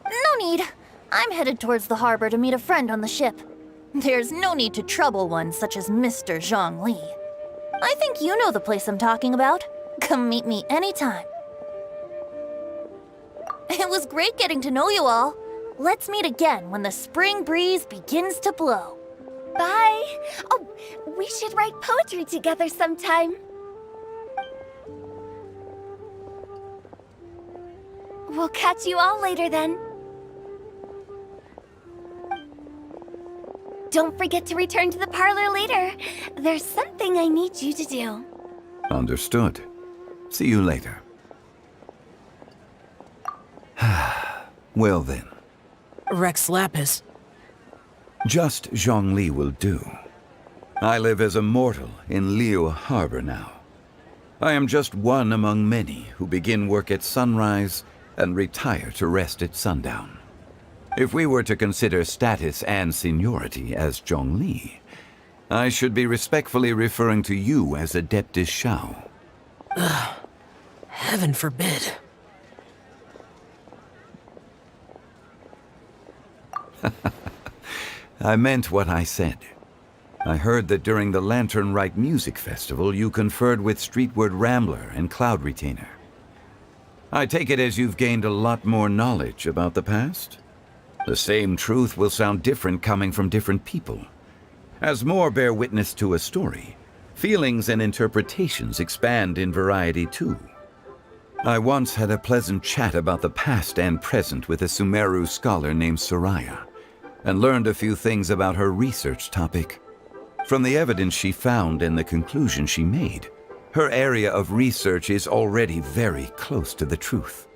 H: No need. I'm headed towards the harbor to meet a friend on the ship. There's no need to trouble one such as Mr. Zhongli. I think you know the place I'm talking about. Come meet me anytime. It was great getting to know you all. Let's meet again when the spring breeze begins to blow.
F: Bye. Oh, we should write poetry together sometime. We'll catch you all later then. Don't forget to return to the parlor later. There's something I need you to do.
C: Understood. See you later. Well then.
E: Rex Lapis.
C: Just Zhongli will do. I live as a mortal in Liu Harbor now. I am just one among many who begin work at sunrise and retire to rest at sundown. If we were to consider status and seniority as Zhongli, I should be respectfully referring to you as Adeptus Shao.
E: Heaven forbid.
C: I meant what I said. I heard that during the Lantern Rite Music Festival, you conferred with Streetward Rambler and Cloud Retainer. I take it as you've gained a lot more knowledge about the past? The same truth will sound different coming from different people. As more bear witness to a story, feelings and interpretations expand in variety too. I once had a pleasant chat about the past and present with a Sumeru scholar named Soraya, and learned a few things about her research topic. From the evidence she found and the conclusion she made, her area of research is already very close to the truth.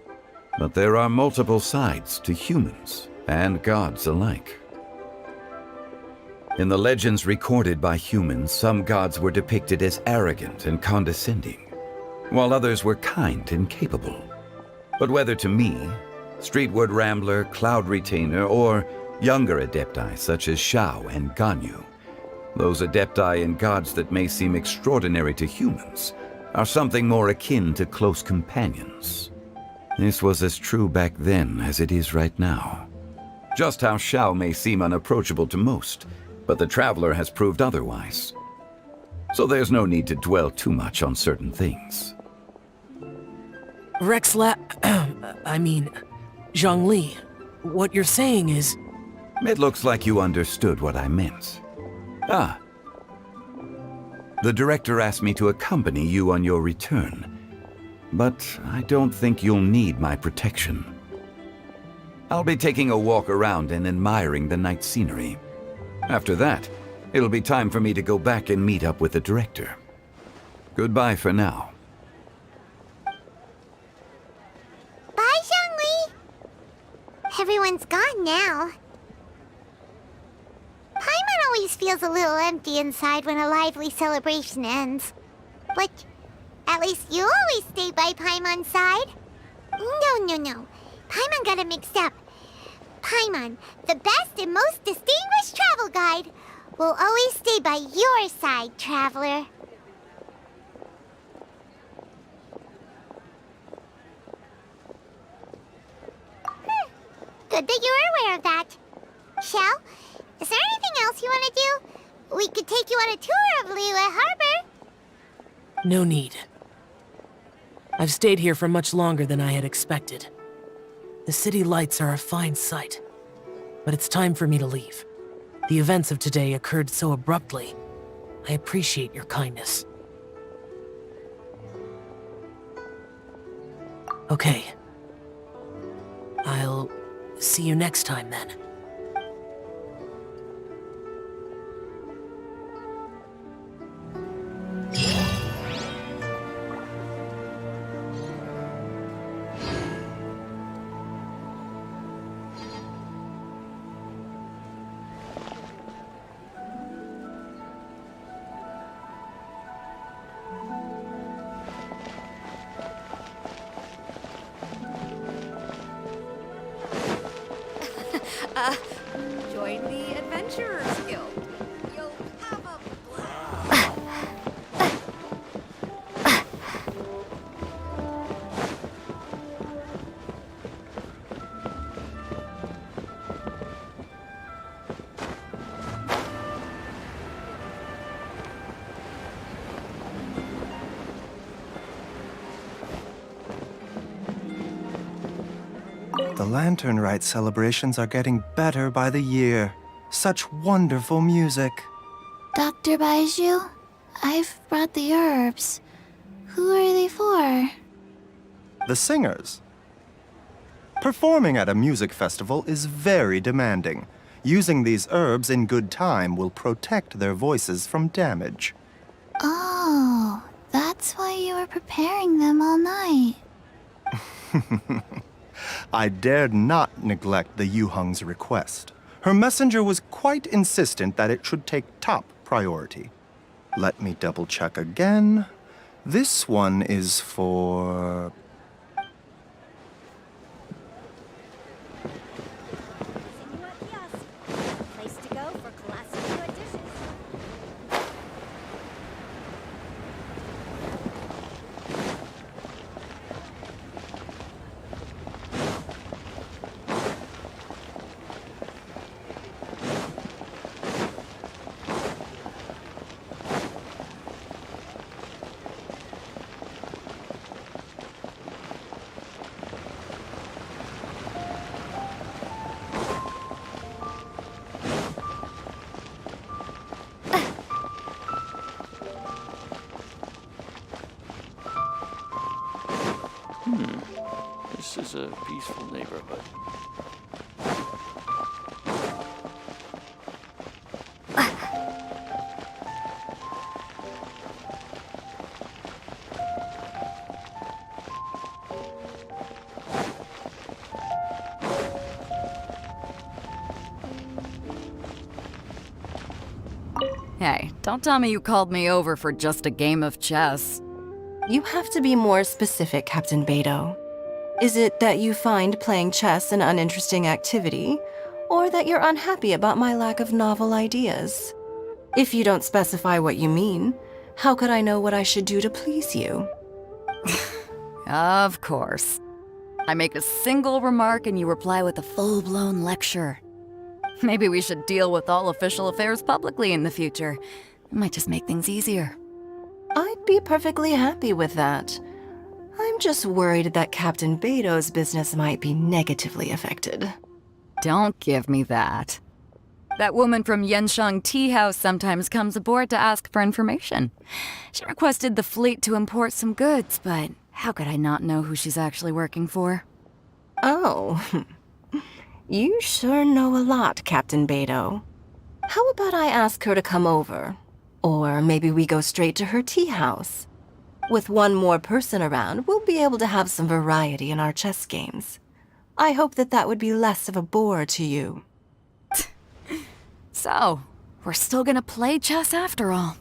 C: But there are multiple sides to humans and gods alike. In the legends recorded by humans, some gods were depicted as arrogant and condescending, while others were kind and capable. But whether to me, Streetwood Rambler, Cloud Retainer, or younger adepti such as Xiao and Ganyu, those adepti and gods that may seem extraordinary to humans are something more akin to close companions. This was as true back then as it is right now. Just how Xiao may seem unapproachable to most, but the Traveler has proved otherwise. So there's no need to dwell too much on certain things.
E: Zhongli, what you're saying is...
C: It looks like you understood what I meant. Ah. The director asked me to accompany you on your return, but I don't think you'll need my protection. I'll be taking a walk around and admiring the night scenery. After that, it'll be time for me to go back and meet up with the director. Goodbye for now.
A: Bye, Zhongli! Everyone's gone now. Paimon always feels a little empty inside when a lively celebration ends. But at least you always stay by Paimon's side. No. Paimon got it mixed up. Paimon, the best and most distinguished travel guide, will always stay by your side, Traveler. Good that you were aware of that. Shell, is there anything else you want to do? We could take you on a tour of Liyue Harbor.
E: No need. I've stayed here for much longer than I had expected. The city lights are a fine sight, but it's time for me to leave. The events of today occurred so abruptly. I appreciate your kindness. Okay. I'll see you next time then.
I: Join the Adventurers Guild. You'll have a blast.
J: The Lantern Rite celebrations are getting better by the year. Such wonderful music.
A: Dr. Baiju, I've brought the herbs. Who are they for?
J: The singers. Performing at a music festival is very demanding. Using these herbs in good time will protect their voices from damage.
A: Oh, that's why you were preparing them all night.
J: I dared not neglect the Yuheng's request. Her messenger was quite insistent that it should take top priority. Let me double check again. This one is for...
A: Place to go for classic new additions.
K: is a peaceful neighborhood.
L: Hey, don't tell me you called me over for just a game of chess.
M: You have to be more specific, Captain Beto. Is it that you find playing chess an uninteresting activity, or that you're unhappy about my lack of novel ideas? If you don't specify what you mean, how could I know what I should do to please you?
L: Of course. I make a single remark and you reply with a full-blown lecture. Maybe we should deal with all official affairs publicly in the future. It might just make things easier.
M: I'd be perfectly happy with that. I'm just worried that Captain Beto's business might be negatively affected.
L: Don't give me that. That woman from Yenshang Tea House sometimes comes aboard to ask for information. She requested the fleet to import some goods, but how could I not know who she's actually working for?
M: Oh, you sure know a lot, Captain Beto. How about I ask her to come over? Or maybe we go straight to her tea house. With one more person around, we'll be able to have some variety in our chess games. I hope that would be less of a bore to you.
L: So, we're still gonna play chess after all.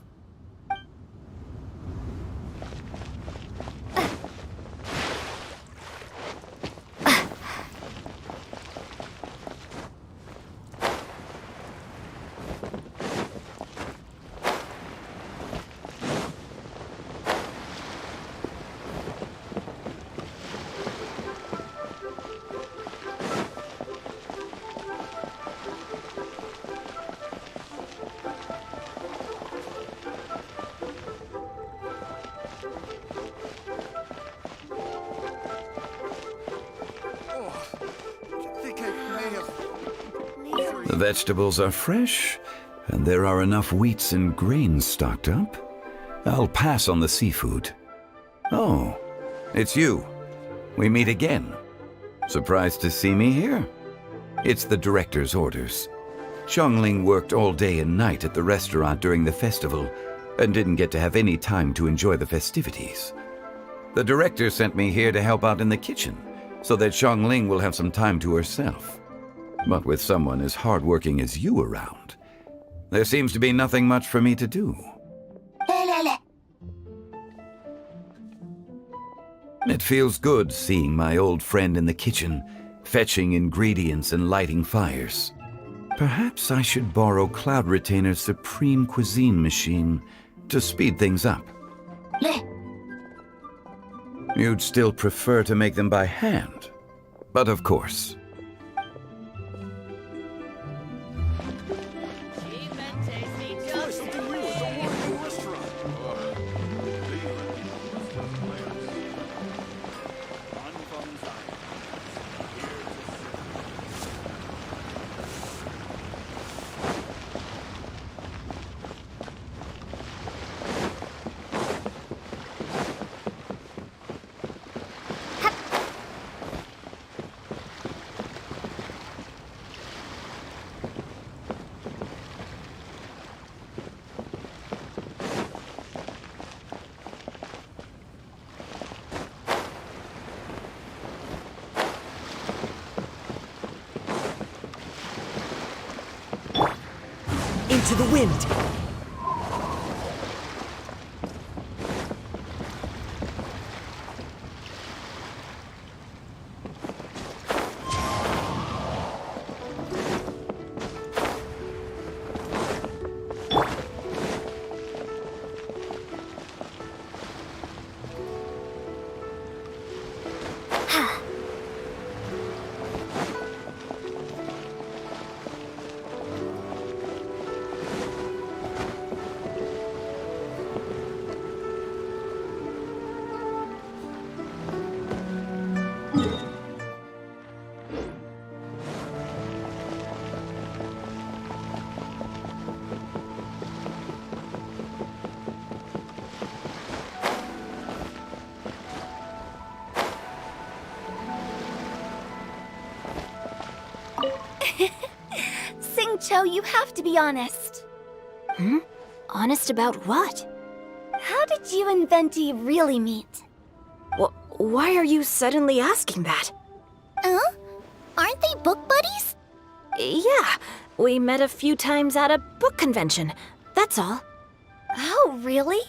C: The vegetables are fresh, and there are enough wheats and grains stocked up. I'll pass on the seafood. Oh, it's you. We meet again. Surprised to see me here? It's the director's orders. Xiangling worked all day and night at the restaurant during the festival and didn't get to have any time to enjoy the festivities. The director sent me here to help out in the kitchen so that Xiangling will have some time to herself. But with someone as hardworking as you around, there seems to be nothing much for me to do. It feels good seeing my old friend in the kitchen, fetching ingredients and lighting fires. Perhaps I should borrow Cloud Retainer's Supreme Cuisine machine to speed things up. You'd still prefer to make them by hand, but of course.
N: Into the wind!
F: Xingqiu, you have to be honest.
B: Honest about what?
F: How did you and Venti really meet?
B: Why are you suddenly asking that?
A: Huh? Aren't they book buddies?
B: Yeah, we met a few times at a book convention. That's all.
F: Oh, really?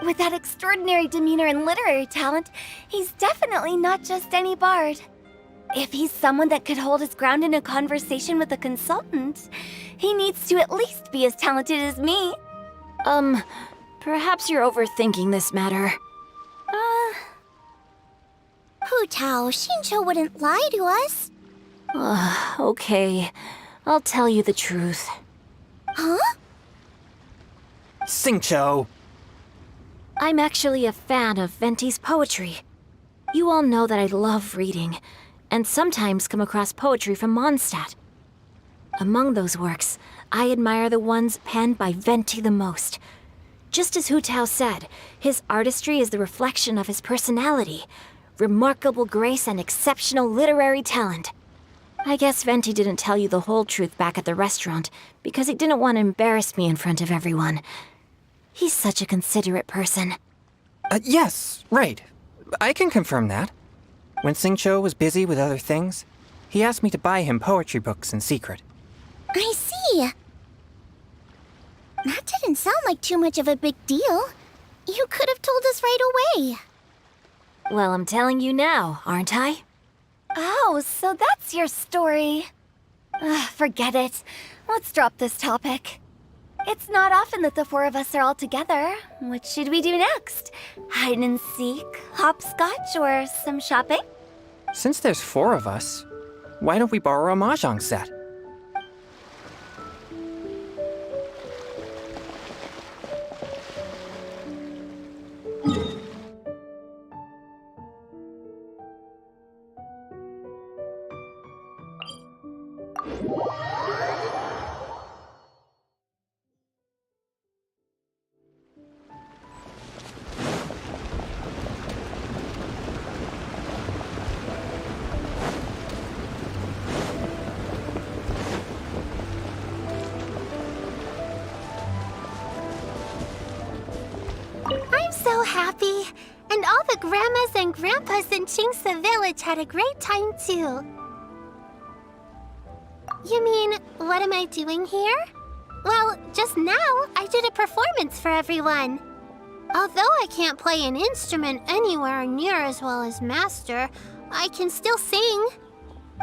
F: With that extraordinary demeanor and literary talent, he's definitely not just any bard. If he's someone that could hold his ground in a conversation with a consultant, he needs to at least be as talented as me.
B: Perhaps you're overthinking this matter.
A: Hu Tao, Xingqiu wouldn't lie to us.
B: Okay. I'll tell you the truth.
A: Huh?
D: Xingqiu!
B: I'm actually a fan of Venti's poetry. You all know that I love reading, and sometimes come across poetry from Mondstadt. Among those works, I admire the ones penned by Venti the most. Just as Hu Tao said, his artistry is the reflection of his personality, remarkable grace and exceptional literary talent. I guess Venti didn't tell you the whole truth back at the restaurant because he didn't want to embarrass me in front of everyone. He's such a considerate person.
D: Yes, right. I can confirm that. When Xingqiu was busy with other things, he asked me to buy him poetry books in secret.
A: I see. That didn't sound like too much of a big deal. You could have told us right away.
B: Well, I'm telling you now, aren't I?
F: Oh, so that's your story. Forget it. Let's drop this topic. It's not often that the four of us are all together. What should we do next? Hide and seek, hopscotch, or some shopping?
D: Since there's 4 of us, why don't we borrow a mahjong set?
A: I'm so happy. And all the grandmas and grandpas in Chingsa village had a great time too. You mean, what am I doing here? Well, just now, I did a performance for everyone. Although I can't play an instrument anywhere near as well as Master, I can still sing.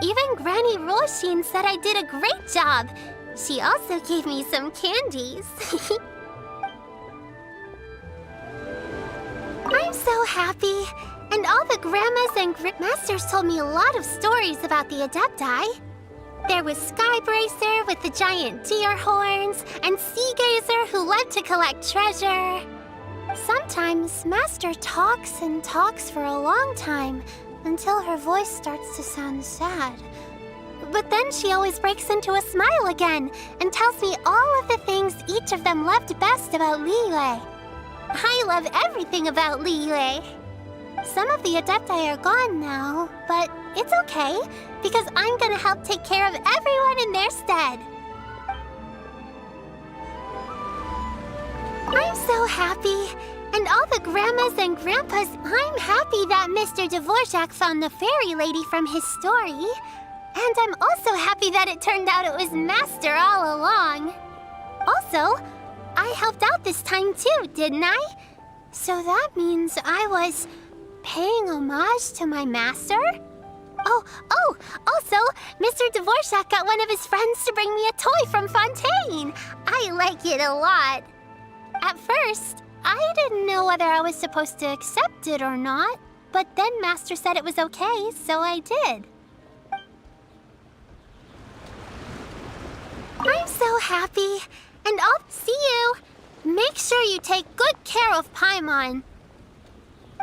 A: Even Granny Roshin said I did a great job. She also gave me some candies. I'm so happy. And all the grandmas and masters told me a lot of stories about the Adepti. There was Skybracer with the giant deer horns, and Sea Gazer who loved to collect treasure. Sometimes Master talks and talks for a long time, until her voice starts to sound sad. But then she always breaks into a smile again, and tells me all of the things each of them loved best about Liyue. I love everything about Liyue. Some of the Adepti are gone now, but it's okay, because I'm gonna help take care of everyone in their stead. I'm so happy. And all the grandmas and grandpas, I'm happy that Mr. Dvorak found the fairy lady from his story. And I'm also happy that it turned out it was Master all along. Also, I helped out this time too, didn't I? So that means I was paying homage to my master? Also, Mr. Dvorak got one of his friends to bring me a toy from Fontaine. I like it a lot. At first, I didn't know whether I was supposed to accept it or not, but then Master said it was okay, so I did. I'm so happy, and I'll see you. Make sure you take good care of Paimon.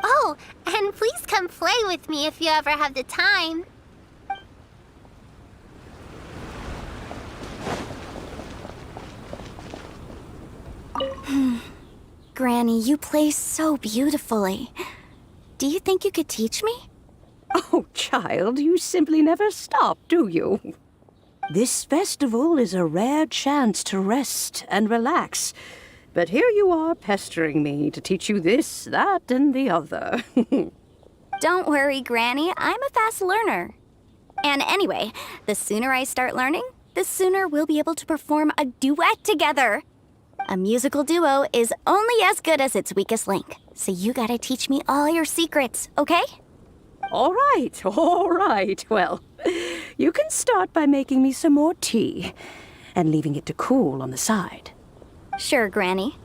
A: Oh, and please come play with me if you ever have the time.
F: Granny, you play so beautifully. Do you think you could teach me?
K: Oh, child, you simply never stop, do you? This festival is a rare chance to rest and relax. But here you are pestering me to teach you this, that, and the other.
F: Don't worry, Granny. I'm a fast learner. And anyway, the sooner I start learning, the sooner we'll be able to perform a duet together. A musical duo is only as good as its weakest link. So you gotta teach me all your secrets, okay?
K: All right. Well, you can start by making me some more tea and leaving it to cool on the side.
F: Sure, Granny.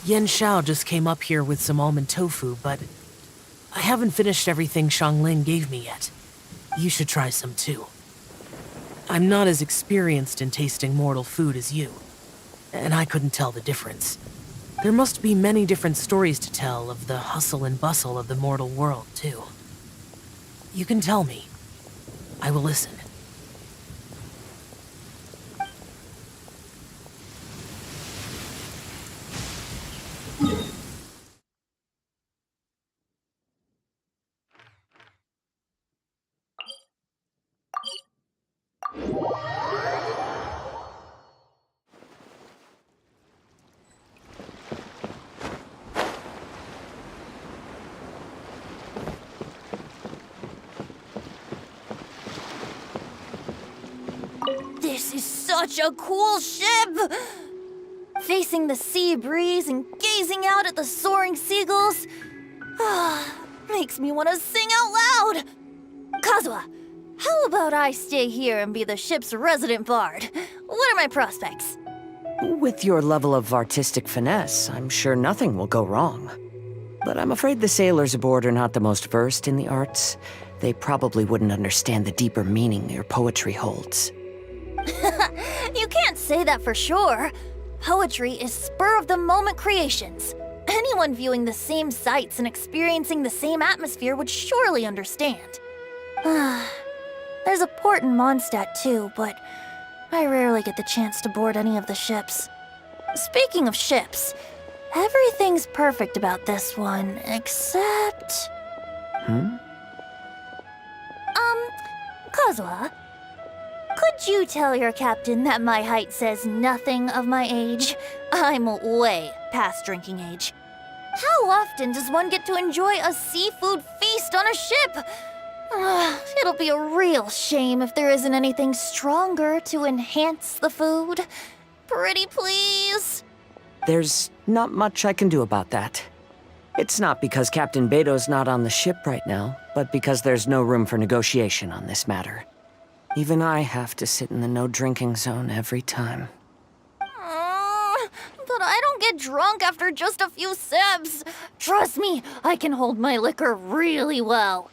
E: Yen Xiao just came up here with some almond tofu, but I haven't finished everything Xiangling gave me yet. You should try some too. I'm not as experienced in tasting mortal food as you, and I couldn't tell the difference. There must be many different stories to tell of the hustle and bustle of the mortal world, too. You can tell me. I will listen.
H: This is such a cool ship! Facing the sea breeze and gazing out at the soaring seagulls, makes me want to sing out loud! Kazuha, how about I stay here and be the ship's resident bard? What are my prospects?
O: With your level of artistic finesse, I'm sure nothing will go wrong. But I'm afraid the sailors aboard are not the most versed in the arts. They probably wouldn't understand the deeper meaning your poetry holds.
H: You can't say that for sure. Poetry is spur-of-the-moment creations. Anyone viewing the same sights and experiencing the same atmosphere would surely understand. There's a port in Mondstadt too, but I rarely get the chance to board any of the ships. Speaking of ships, everything's perfect about this one, except... Kazuha, could you tell your captain that my height says nothing of my age? I'm way past drinking age. How often does one get to enjoy a seafood feast on a ship? It'll be a real shame if there isn't anything stronger to enhance the food. Pretty please?
O: There's not much I can do about that. It's not because Captain Beto's not on the ship right now, but because there's no room for negotiation on this matter. Even I have to sit in the no-drinking zone every time.
H: But I don't get drunk after just a few sips. Trust me, I can hold my liquor really well.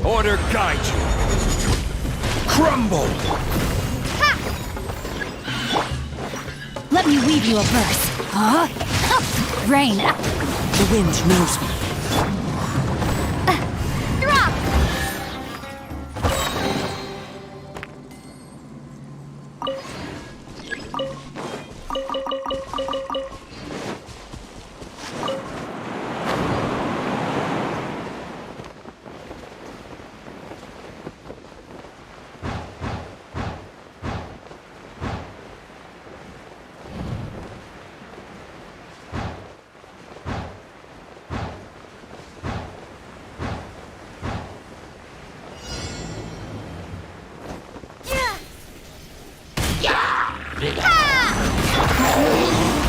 N: Order guide you. Crumble!
L: Let me weave you a verse. Huh? Rain.
O: The wind knows me.
A: Drop!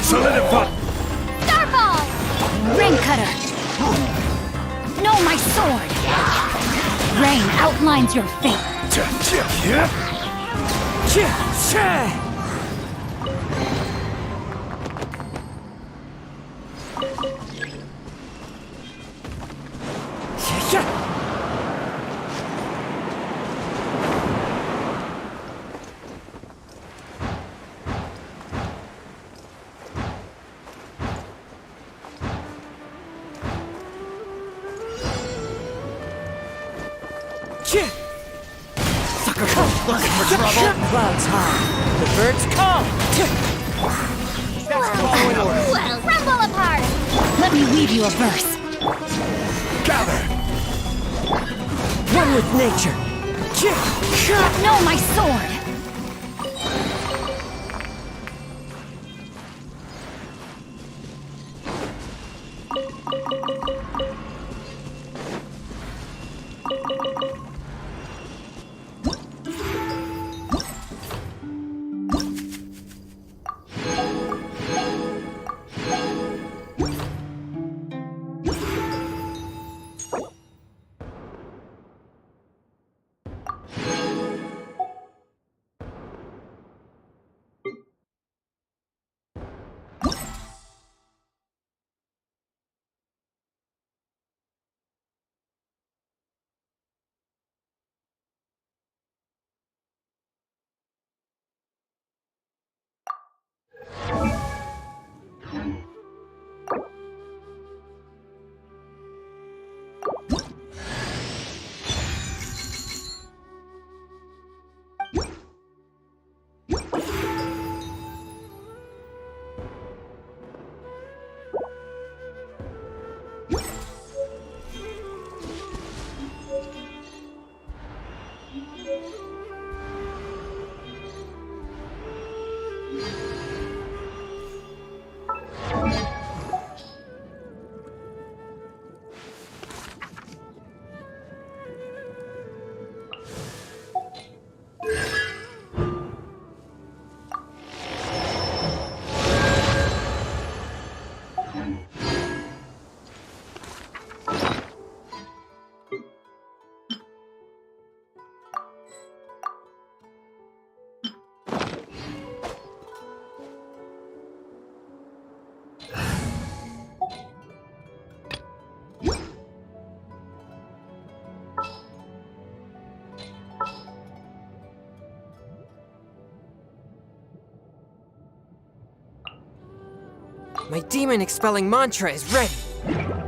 N: Solidify!
A: Starfall!
L: Rain cutter. No, my sword. Rain outlines your fate.
O: Sucker looking for trouble. Clouds high. The birds call.
A: Well, crumble apart!
L: Let me weave you a verse.
N: Gather!
O: One with nature.
L: No, my sword.
D: My demon expelling mantra is ready.